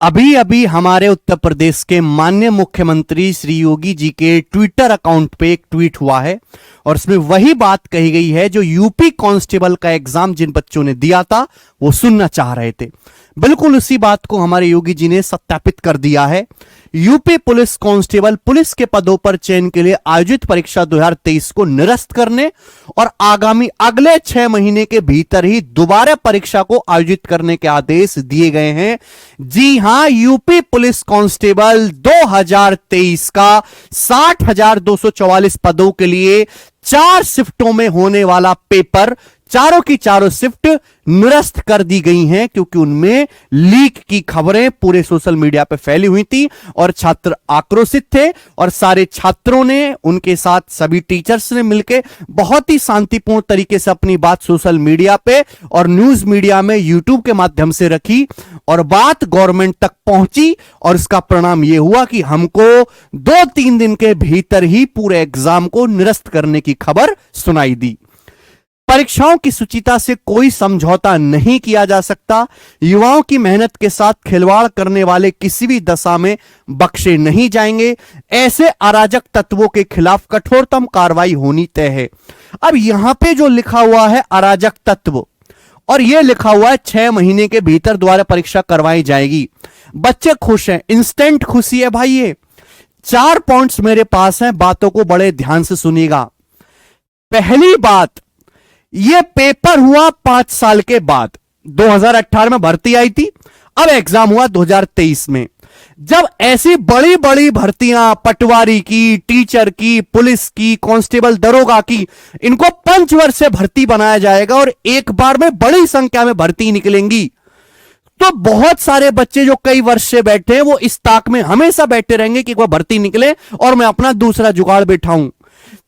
अभी अभी हमारे उत्तर प्रदेश के माननीय मुख्यमंत्री श्री योगी जी के ट्विटर अकाउंट पे एक ट्वीट हुआ है और उसमें वही बात कही गई है जो यूपी कांस्टेबल का एग्जाम जिन बच्चों ने दिया था वो सुनना चाह रहे थे। बिल्कुल उसी बात को हमारे योगी जी ने सत्यापित कर दिया है। यूपी पुलिस कांस्टेबल पुलिस के पदों पर चयन के लिए आयोजित परीक्षा 2023 को निरस्त करने और आगामी अगले 6 महीने के भीतर ही दोबारा परीक्षा को आयोजित करने के आदेश दिए गए हैं। जी हां, यूपी पुलिस कांस्टेबल 2023 का 60,244 पदों के लिए 4 शिफ्टों में होने वाला पेपर चारों की चारों शिफ्ट निरस्त कर दी गई हैं क्योंकि उनमें लीक की खबरें पूरे सोशल मीडिया पे फैली हुई थी और छात्र आक्रोशित थे और सारे छात्रों ने उनके साथ सभी टीचर्स ने मिलकर बहुत ही शांतिपूर्ण तरीके से अपनी बात सोशल मीडिया पे और न्यूज मीडिया में यूट्यूब के माध्यम से रखी और बात गवर्नमेंट तक पहुंची और इसका परिणाम यह हुआ कि हमको 2-3 दिन के भीतर ही पूरे एग्जाम को निरस्त करने की खबर सुनाई दी। परीक्षाओं की शुचिता से कोई समझौता नहीं किया जा सकता। युवाओं की मेहनत के साथ खिलवाड़ करने वाले किसी भी दशा में बख्शे नहीं जाएंगे। ऐसे अराजक तत्वों के खिलाफ कठोरतम कार्रवाई होनी तय है। अब यहां पे जो लिखा हुआ है अराजक तत्व और यह लिखा हुआ है 6 महीने के भीतर दोबारा परीक्षा करवाई जाएगी। बच्चे खुश हैं, इंस्टेंट खुशी है भाई। ये 4 पॉइंट्स मेरे पास हैं, बातों को बड़े ध्यान से सुनिएगा। पहली बात, यह पेपर हुआ 5 साल के बाद। 2018 में भर्ती आई थी, अब एग्जाम हुआ 2023 में। जब ऐसी बड़ी बड़ी भर्तियां पटवारी की, टीचर की, पुलिस की, कांस्टेबल दरोगा की, इनको पंचवर्ष से भर्ती बनाया जाएगा और एक बार में बड़ी संख्या में भर्ती निकलेंगी तो बहुत सारे बच्चे जो कई वर्ष से बैठे हैं वो इस ताक में हमेशा बैठे रहेंगे कि वह भर्ती निकले और मैं अपना दूसरा जुगाड़ बैठाऊं।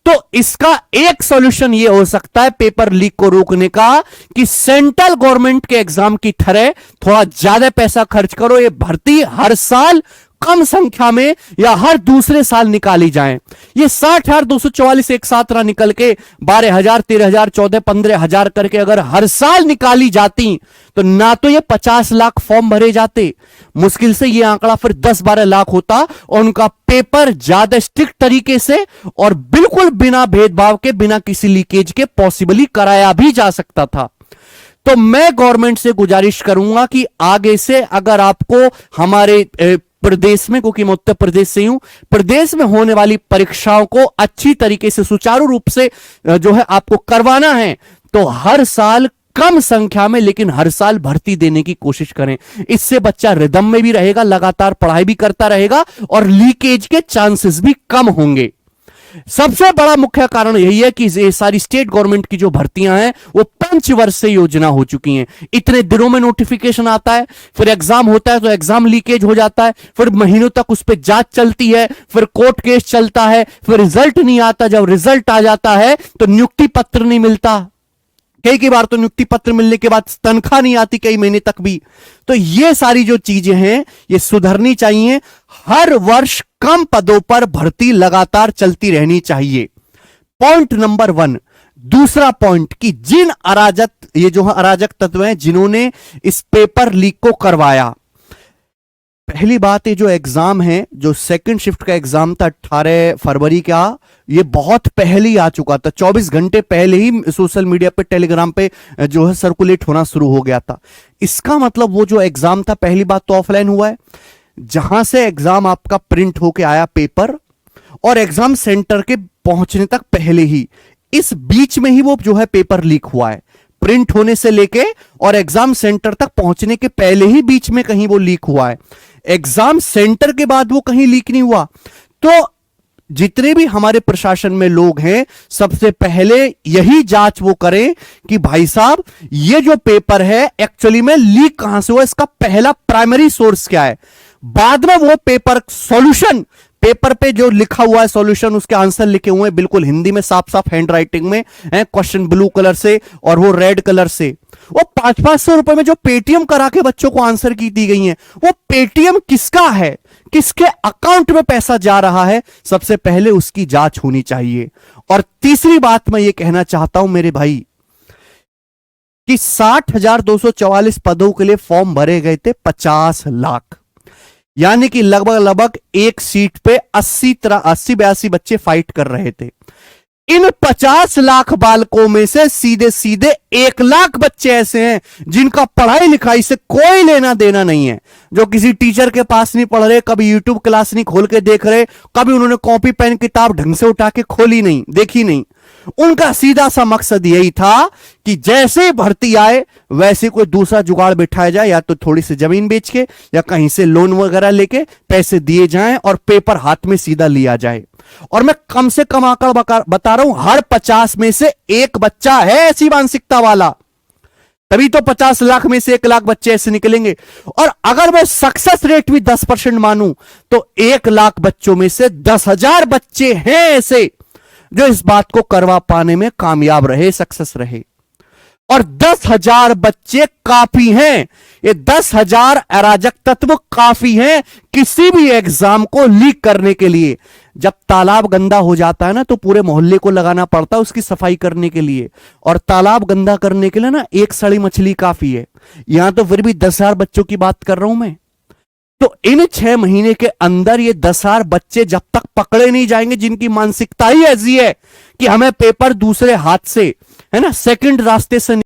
तो इसका एक सॉल्यूशन यह हो सकता है पेपर लीक को रोकने का कि सेंट्रल गवर्नमेंट के एग्जाम की तरह थोड़ा ज्यादा पैसा खर्च करो, ये भर्ती हर साल कम संख्या में या हर दूसरे साल निकाली जाए। ये 60,244 एक साथ ना निकल के 12,000, 13,000, 14,000, 15,000 करके अगर हर साल निकाली जाती तो ना तो ये 50 लाख फॉर्म भरे जाते, मुश्किल से ये आंकड़ा फिर 10-12 लाख होता और उनका पेपर ज्यादा स्ट्रिक्ट तरीके से और बिल्कुल बिना भेदभाव के, बिना किसी लीकेज के पॉसिबली कराया भी जा सकता था। तो मैं गवर्नमेंट से गुजारिश करूंगा कि आगे से अगर आपको हमारे प्रदेश में, क्योंकि मैं उत्तर प्रदेश से हूं, प्रदेश में होने वाली परीक्षाओं को अच्छी तरीके से सुचारू रूप से जो है आपको करवाना है तो हर साल कम संख्या में लेकिन हर साल भर्ती देने की कोशिश करें। इससे बच्चा रिदम में भी रहेगा, लगातार पढ़ाई भी करता रहेगा और लीकेज के चांसेस भी कम होंगे। सबसे बड़ा मुख्य कारण यही है कि ये सारी स्टेट गवर्नमेंट की जो भर्तियां हैं वो पंचवर्षीय योजना हो चुकी हैं। इतने दिनों में नोटिफिकेशन आता है, फिर एग्जाम होता है तो एग्जाम लीकेज हो जाता है, फिर महीनों तक उस पर जांच चलती है, फिर कोर्ट केस चलता है, फिर रिजल्ट नहीं आता। जब रिजल्ट आ जाता है तो नियुक्ति पत्र नहीं मिलता, कई बार तो नियुक्ति पत्र मिलने के बाद तनख्वाह नहीं आती कई महीने तक भी। तो ये सारी जो चीजें हैं ये सुधरनी चाहिए। हर वर्ष कम पदों पर भर्ती लगातार चलती रहनी चाहिए। Point number 1। दूसरा पॉइंट कि जिन ये जो अराजक तत्व हैं जिन्होंने इस पेपर लीक को करवाया, पहली बात ये जो एग्जाम है, जो सेकंड शिफ्ट का एग्जाम था 18 फरवरी का, ये बहुत पहले ही आ चुका था। 24 घंटे पहले ही सोशल मीडिया पे, टेलीग्राम पे जो है सर्कुलेट होना शुरू हो गया था। इसका मतलब वो जो एग्जाम था, पहली बात तो ऑफलाइन हुआ है, जहां से एग्जाम आपका प्रिंट होके आया पेपर और एग्जाम सेंटर के पहुंचने तक पहले ही, इस बीच में ही वो जो है पेपर लीक हुआ है। प्रिंट होने से लेके और एग्जाम सेंटर तक पहुंचने के पहले ही बीच में कहीं वो लीक हुआ है। एग्जाम सेंटर के बाद वो कहीं लीक नहीं हुआ। तो जितने भी हमारे प्रशासन में लोग हैं, सबसे पहले यही जांच वो करें कि भाई साहब ये जो पेपर है एक्चुअली में लीक कहां से हुआ, इसका पहला प्राइमरी सोर्स क्या है। बाद में वो पेपर सॉल्यूशन, पेपर पे जो लिखा हुआ है सॉल्यूशन, उसके आंसर लिखे हुए हैं बिल्कुल हिंदी में, साफ साफ हैंड राइटिंग में है, क्वेश्चन ब्लू कलर से और वो रेड कलर से। वो 500-500 रुपए में जो पेटीएम करा के बच्चों को आंसर की दी गई है, वो पेटीएम किसका है, किसके अकाउंट में पैसा जा रहा है, सबसे पहले उसकी जांच होनी चाहिए। और तीसरी बात मैं ये कहना चाहता हूं मेरे भाई कि 60,244 पदों के लिए फॉर्म भरे गए थे 50 लाख। यानी कि लगभग लगभग एक सीट पे 80 82 बच्चे फाइट कर रहे थे। इन 50 लाख बालकों में से सीधे सीधे 1 लाख बच्चे ऐसे हैं जिनका पढ़ाई लिखाई से कोई लेना देना नहीं है, जो किसी टीचर के पास नहीं पढ़ रहे, कभी यूट्यूब क्लास नहीं खोल के देख रहे, कभी उन्होंने कॉपी पेन किताब ढंग से उठा के खोली नहीं, देखी नहीं। उनका सीधा सा मकसद यही था कि जैसे भर्ती आए वैसे कोई दूसरा जुगाड़ बिठाया जाए, या तो थोड़ी सी जमीन बेच के या कहीं से लोन वगैरह लेके पैसे दिए जाएं और पेपर हाथ में सीधा लिया जाए। और मैं कम से कम आंकड़ा बता रहा हूं, हर 50 में से एक बच्चा है ऐसी मानसिकता वाला, तभी तो 50 लाख में से 1 लाख बच्चे ऐसे निकलेंगे। और अगर मैं सक्सेस रेट भी 10% मानूं तो 1 लाख बच्चों में से 10,000 बच्चे हैं ऐसे जो इस बात को करवा पाने में कामयाब रहे, सक्सेस रहे। और 10,000 बच्चे काफी हैं, ये 10,000 अराजक तत्व काफी हैं किसी भी एग्जाम को लीक करने के लिए। जब तालाब गंदा हो जाता है ना तो पूरे मोहल्ले को लगाना पड़ता है उसकी सफाई करने के लिए, और तालाब गंदा करने के लिए ना एक सड़ी मछली काफी है। यहां तो फिर भी 10,000 बच्चों की बात कर रहा हूं मैं। तो इन 6 महीने के अंदर ये 10,000 बच्चे जब तक पकड़े नहीं जाएंगे, जिनकी मानसिकता ही ऐसी है कि हमें पेपर दूसरे हाथ से, है ना, सेकंड रास्ते से